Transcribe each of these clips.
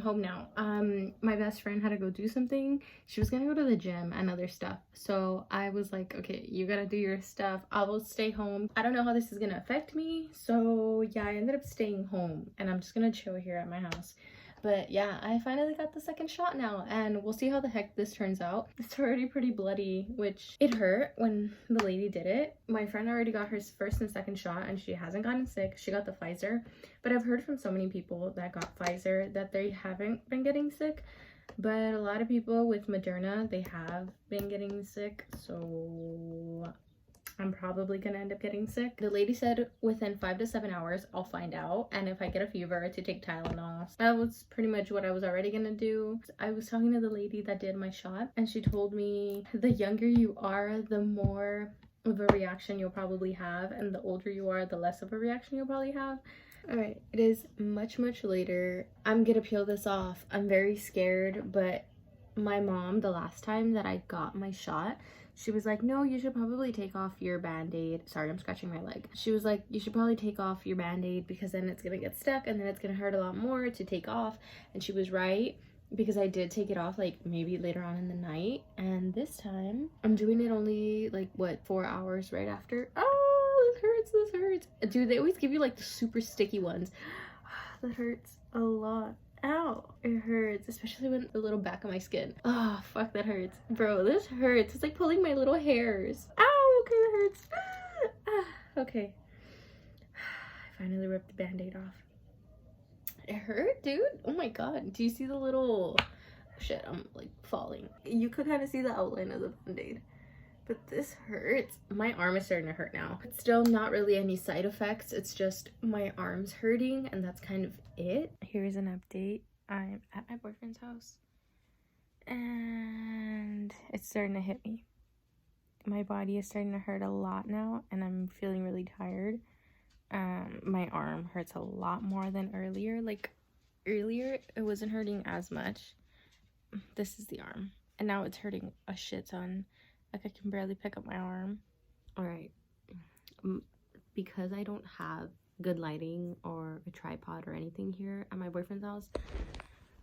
home now. My best friend had to go do something. She was gonna go to the gym and other stuff. So I was like, okay, you gotta do your stuff. I will stay home. I don't know how this is gonna affect me. So yeah, I ended up staying home and I'm just gonna chill here at my house. But yeah, I finally got the second shot now and we'll see how the heck this turns out. It's already pretty bloody, which it hurt when the lady did it. My friend already got her first and second shot and she hasn't gotten sick. She got the Pfizer, but I've heard from so many people that got Pfizer that they haven't been getting sick. But a lot of people with Moderna, they have been getting sick. So I'm probably gonna end up getting sick. The lady said within 5 to 7 hours I'll find out, and if I get a fever to take Tylenol. That was pretty much what I was already gonna do. I was talking to the lady that did my shot and she told me the younger you are, the more of a reaction you'll probably have, and the older you are, the less of a reaction you'll probably have. All right, it is much later. I'm gonna peel this off. I'm very scared, but my mom, the last time that I got my shot, she was like, no, you should probably take off your band-aid. Sorry, I'm scratching my leg. She was like, you should probably take off your band-aid because then it's gonna get stuck and then it's gonna hurt a lot more to take off. And she was right, because I did take it off like maybe later on in the night. And this time I'm doing it only like what, 4 hours right after. Oh, this hurts. Dude, they always give you like the super sticky ones. That hurts a lot. Ow, it hurts, especially when the little back of my skin. Oh fuck, that hurts, bro. This hurts. It's like pulling my little hairs. Ow, okay, it hurts. Okay, I finally ripped the band-aid off. It hurt, dude. Oh my god, do you see the little shit? I'm like falling. You could kind of see the outline of the band-aid, but this hurts. My arm is starting to hurt now. It's still not really any side effects. It's just my arm's hurting and that's kind of it. Here's an update. I'm at my boyfriend's house and it's starting to hit me. My body is starting to hurt a lot now and I'm feeling really tired. My arm hurts a lot more than earlier. Like earlier it wasn't hurting as much. This is the arm and now it's hurting a shit ton. Like I can barely pick up my arm. All right, because I don't have good lighting or a tripod or anything here at my boyfriend's house,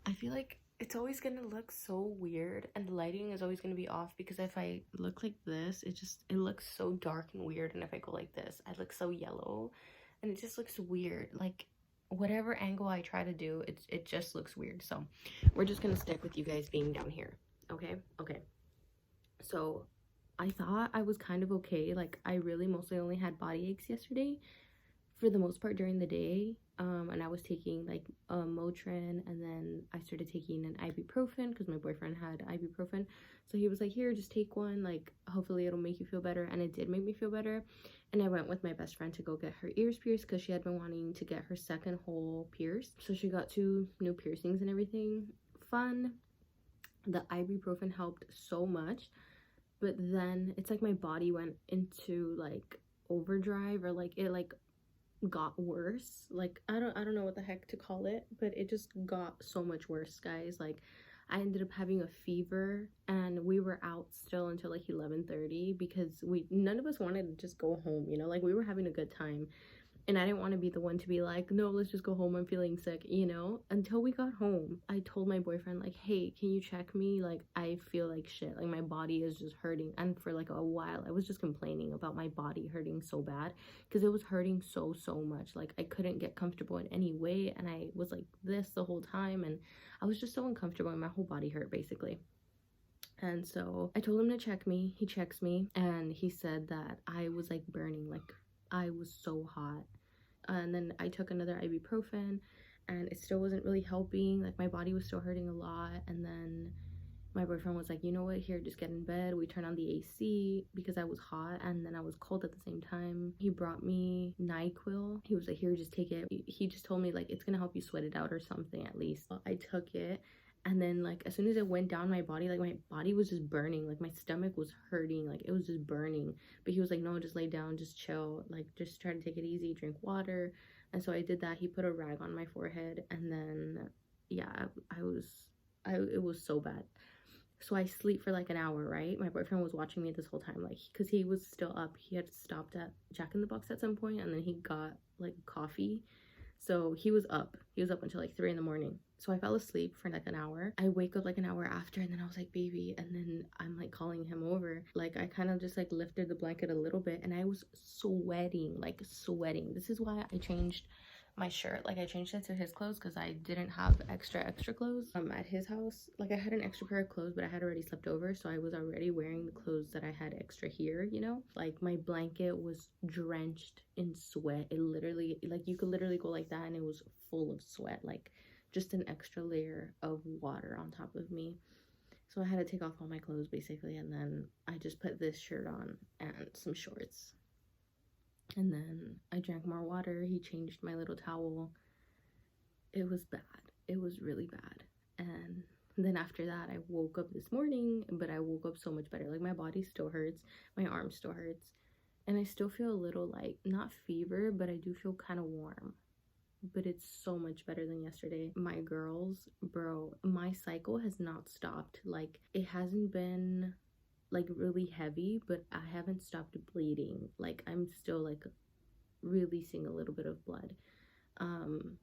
I feel like it's always gonna look so weird and the lighting is always gonna be off, because if I look like this, it looks so dark and weird, and if I go like this, I look so yellow and it just looks weird. Like whatever angle I try to do, it just looks weird. So we're just gonna stick with you guys being down here. Okay. So I thought I was kind of okay. Like I really mostly only had body aches yesterday for the most part during the day, and I was taking like Motrin, and then I started taking an ibuprofen because my boyfriend had ibuprofen, so he was like, here, just take one, like hopefully it'll make you feel better. And it did make me feel better. And I went with my best friend to go get her ears pierced because she had been wanting to get her second hole pierced, so she got 2 new piercings and everything. Fun. The ibuprofen helped so much, but then it's like my body went into like overdrive, or like it like got worse. Like I don't know what the heck to call it, but it just got so much worse, guys. Like I ended up having a fever and we were out still until like 11:30 because none of us wanted to just go home, you know, like we were having a good time. And I didn't want to be the one to be like, no, let's just go home, I'm feeling sick, you know? Until we got home, I told my boyfriend, like, hey, can you check me? Like, I feel like shit. Like, my body is just hurting. And for like a while, I was just complaining about my body hurting so bad because it was hurting so much. Like, I couldn't get comfortable in any way. And I was like this the whole time. And I was just so uncomfortable and my whole body hurt, basically. And so I told him to check me. He checks me and he said that I was like burning, like I was so hot. And then I took another ibuprofen and it still wasn't really helping. Like my body was still hurting a lot. And then my boyfriend was like, you know what, here, just get in bed. We turned on the AC because I was hot and then I was cold at the same time. He brought me NyQuil. He was like, here, just take it. He just told me like it's gonna help you sweat it out or something at least. I took it. And then like as soon as it went down my body, like my body was just burning, like my stomach was hurting, like it was just burning. But he was like, no, just lay down, just chill, like just try to take it easy, drink water. And so I did that. He put a rag on my forehead and then yeah, it was so bad. So I sleep for like an hour, right? My boyfriend was watching me this whole time, like because he was still up. He had stopped at Jack in the Box at some point and then he got like coffee. So he was up until like 3 in the morning. So I fell asleep for like an hour. I wake up like an hour after, and then I was like, baby, and then I'm like calling him over. Like I kind of just like lifted the blanket a little bit, and I was sweating, like sweating. This is why I changed my shirt. Like I changed it to his clothes because I didn't have extra clothes at his house. Like I had an extra pair of clothes, but I had already slept over, so I was already wearing the clothes that I had extra here, you know. Like my blanket was drenched in sweat. It literally, like you could literally go like that and it was full of sweat, like just an extra layer of water on top of me. So I had to take off all my clothes basically, and then I just put this shirt on and some shorts. And then I drank more water. He changed my little towel. It was bad. It was really bad. And then after that, I woke up this morning, but I woke up so much better. Like my body still hurts. My arm still hurts. And I still feel a little like, not fever, but I do feel kind of warm. But it's so much better than yesterday. My girls, bro, my cycle has not stopped. Like it hasn't been like really heavy, but I haven't stopped bleeding. Like I'm still like releasing a little bit of blood,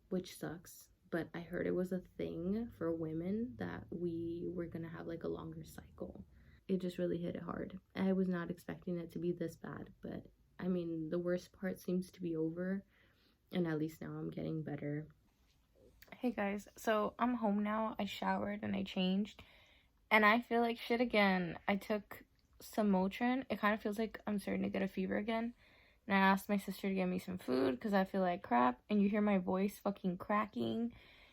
which sucks. But I heard it was a thing for women that we were gonna have like a longer cycle. It just really hit it hard. I was not expecting it to be this bad, but I mean the worst part seems to be over, and at least now I'm getting better. Hey guys, so I'm home now. I showered and I changed, and I feel like shit again. I took some Motrin. It kind of feels like I'm starting to get a fever again. And I asked my sister to get me some food because I feel like crap. And you hear my voice fucking cracking.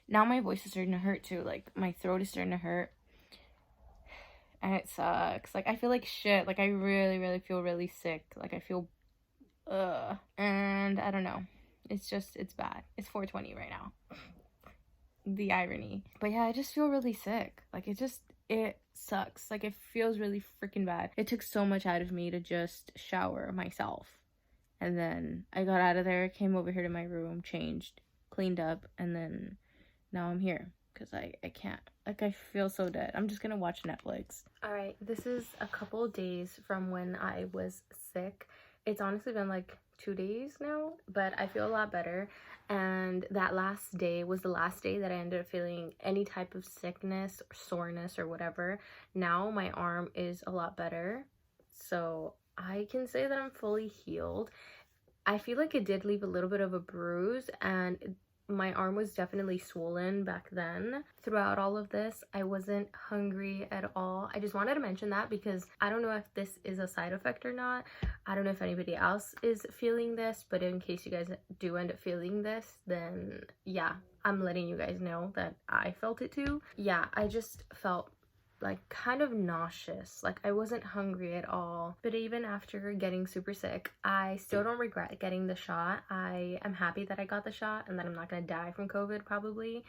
Now my voice is starting to hurt too. Like my throat is starting to hurt. And it sucks. Like I feel like shit. Like I really feel really sick. Like I feel and I don't know. It's bad. It's 4:20 right now. The irony. But yeah, I just feel really sick. Like it sucks. Like it feels really freaking bad. It took so much out of me to just shower myself. And then I got out of there, came over here to my room, changed, cleaned up, and then now I'm here because I can't. Like I feel so dead. I'm just gonna watch Netflix. Alright, this is a couple of days from when I was sick. It's honestly been like 2 days now, but I feel a lot better. And that last day was the last day that I ended up feeling any type of sickness or soreness or whatever. Now my arm is a lot better, so I can say that I'm fully healed. I feel like it did leave a little bit of a bruise, and my arm was definitely swollen back then. Throughout all of this, I wasn't hungry at all. I just wanted to mention that because I don't know if this is a side effect or not. I don't know if anybody else is feeling this, but in case you guys do end up feeling this, then yeah, I'm letting you guys know that I felt it too. Yeah, I just felt like kind of nauseous. Like I wasn't hungry at all. But even after getting super sick, I still don't regret getting the shot. I am happy that I got the shot and that I'm not gonna die from COVID probably.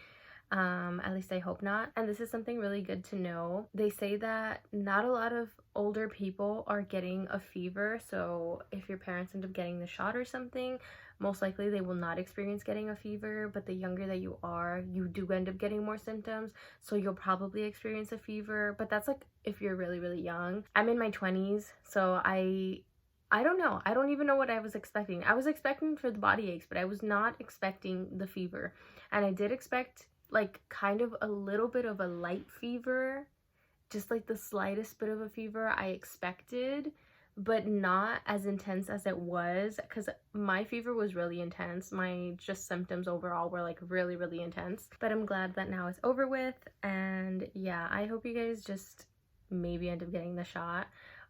At least I hope not. And this is something really good to know. They say that not a lot of older people are getting a fever, so if your parents end up getting the shot or something, most likely they will not experience getting a fever. But the younger that you are, you do end up getting more symptoms, so you'll probably experience a fever. But that's like if you're really young. I'm in my 20s, so I don't know. I don't even know what I was expecting. I was expecting for the body aches, but I was not expecting the fever. And I did expect like kind of a little bit of a light fever, just like the slightest bit of a fever I expected, but not as intense as it was, because my fever was really intense. My just symptoms overall were like really intense. But I'm glad that now it's over with. And yeah, I hope you guys just maybe end up getting the shot,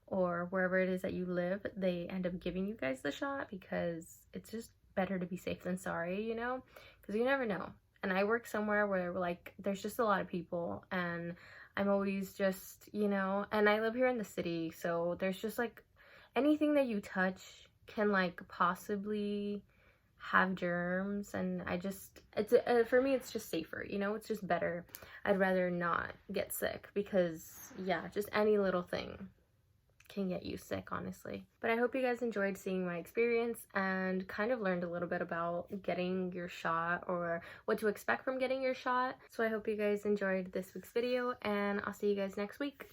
or wherever it is that you live, they end up giving you guys the shot, because it's just better to be safe than sorry, you know, because you never know. And I work somewhere where like there's just a lot of people, and I'm always just, you know, and I live here in the city, so there's just like anything that you touch can like possibly have germs. And I just, it's for me it's just safer, you know, it's just better. I'd rather not get sick, because yeah, just any little thing can get you sick, honestly. But I hope you guys enjoyed seeing my experience and kind of learned a little bit about getting your shot, or what to expect from getting your shot. So I hope you guys enjoyed this week's video, and I'll see you guys next week.